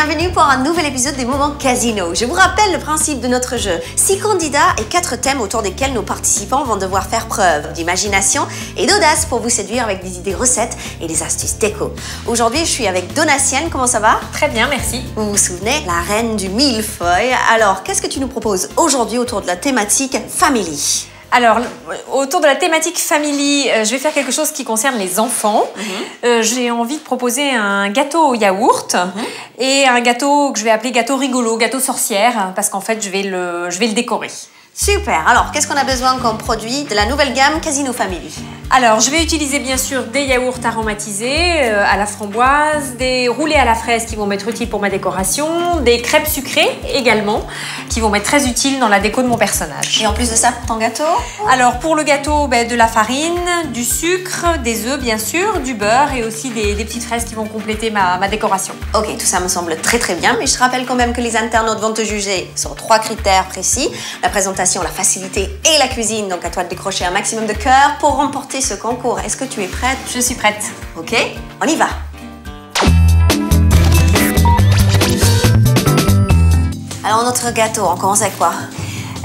bienvenue pour un nouvel épisode des Moments Casino. Je vous rappelle le principe de notre jeu. 6 candidats et 4 thèmes autour desquels nos participants vont devoir faire preuve d'imagination et d'audace pour vous séduire avec des idées recettes et des astuces déco. Aujourd'hui, je suis avec Donatienne. Comment ça va? Très bien, merci. Vous vous souvenez, la reine du millefeuille. Alors, qu'est-ce que tu nous proposes aujourd'hui autour de la thématique Family? Alors, autour de la thématique family, je vais faire quelque chose qui concerne les enfants. J'ai envie de proposer un gâteau au yaourt et un gâteau que je vais appeler gâteau rigolo, gâteau sorcière, parce qu'en fait, je vais le décorer. Super. Alors, qu'est-ce qu'on a besoin comme produit de la nouvelle gamme Casino Family? Alors, je vais utiliser bien sûr des yaourts aromatisés à la framboise, des roulés à la fraise qui vont m'être utiles pour ma décoration, des crêpes sucrées également qui vont m'être très utiles dans la déco de mon personnage. Et en plus de ça, pour ton gâteau? Alors, pour le gâteau, de la farine, du sucre, des œufs bien sûr, du beurre et aussi des petites fraises qui vont compléter ma décoration. Ok, tout ça me semble très bien, mais je te rappelle quand même que les internautes vont te juger sur 3 critères précis: la présentation, la facilité et la cuisine. Donc à toi de décrocher un maximum de cœur pour remporter ce concours. Est-ce que tu es prête? Je suis prête. Ok, on y va. Alors notre gâteau, on commence avec quoi?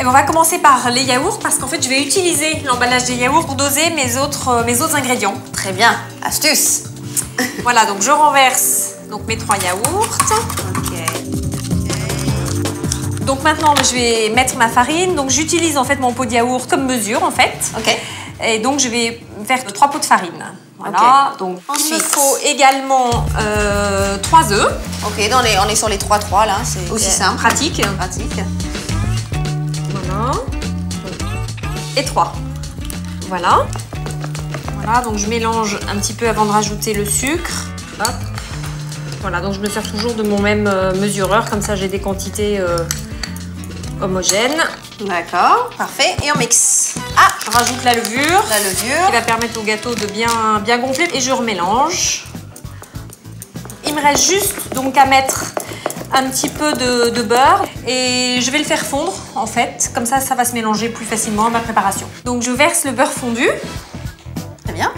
On va commencer par les yaourts parce qu'en fait je vais utiliser l'emballage des yaourts pour doser mes autres ingrédients. Très bien, astuce. Voilà, donc je renverse mes 3 yaourts. Ok. Donc maintenant je vais mettre ma farine. Donc j'utilise en fait mon pot de yaourt comme mesure en fait. Ok. Et donc je vais faire 3 pots de farine. Voilà. Okay. Donc ensuite, il me faut également 3 œufs. Ok, donc on est sur les 3-3 là, c'est aussi simple. Pratique. Voilà. Et 3. Voilà. Voilà, donc je mélange un petit peu avant de rajouter le sucre. Hop. Voilà, donc je me sers toujours de mon même mesureur, comme ça j'ai des quantités homogènes. D'accord, parfait. Et on mixe. Ah, je rajoute la levure. La levure. Qui va permettre au gâteau de bien gonfler. Et je remélange. Il me reste juste donc à mettre un petit peu de beurre. Et je vais le faire fondre en fait. Comme ça, ça va se mélanger plus facilement à ma préparation. Donc je verse le beurre fondu. Très bien.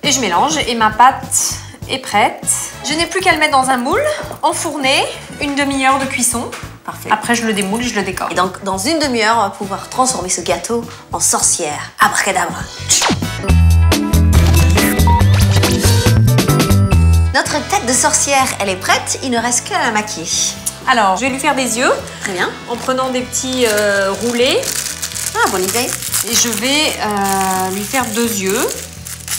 Et je mélange et ma pâte est prête. Je n'ai plus qu'à le mettre dans un moule, enfourner, une demi-heure de cuisson. Parfait. Après, je le démoule et je le décore. Et donc, dans une demi-heure, on va pouvoir transformer ce gâteau en sorcière. Abracadabra. Notre tête de sorcière, elle est prête. Il ne reste qu'à la maquiller. Alors, je vais lui faire des yeux. Très bien. En prenant des petits roulés. Ah, bonne idée. Et je vais lui faire 2 yeux.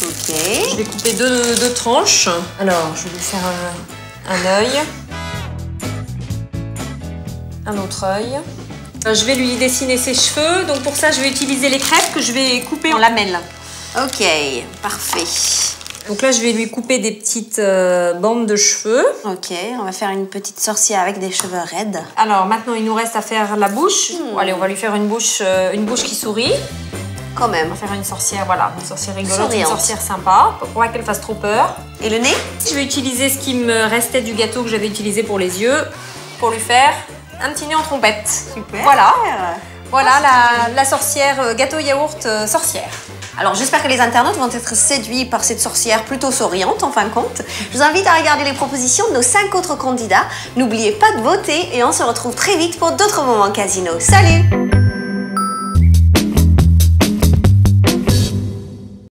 Ok. Je vais couper deux tranches. Alors, je vais lui faire un œil. Un autre œil. Je vais lui dessiner ses cheveux. Donc pour ça, je vais utiliser les crêpes que je vais couper en lamelles. Ok, parfait. Donc là, je vais lui couper des petites bandes de cheveux. Ok, on va faire une petite sorcière avec des cheveux raides. Alors maintenant, il nous reste à faire la bouche. Allez, on va lui faire une bouche qui sourit. Quand même. On va faire une sorcière, voilà, une sorcière rigolote, souriante. Une sorcière sympa, pour pas qu'elle fasse trop peur. Et le nez? Je vais utiliser ce qui me restait du gâteau que j'avais utilisé pour les yeux, pour lui faire un petit nez en trompette. Super. Voilà la sorcière, gâteau yaourt sorcière. Alors j'espère que les internautes vont être séduits par cette sorcière plutôt souriante en fin de compte. Je vous invite à regarder les propositions de nos 5 autres candidats. N'oubliez pas de voter et on se retrouve très vite pour d'autres moments casino. Salut!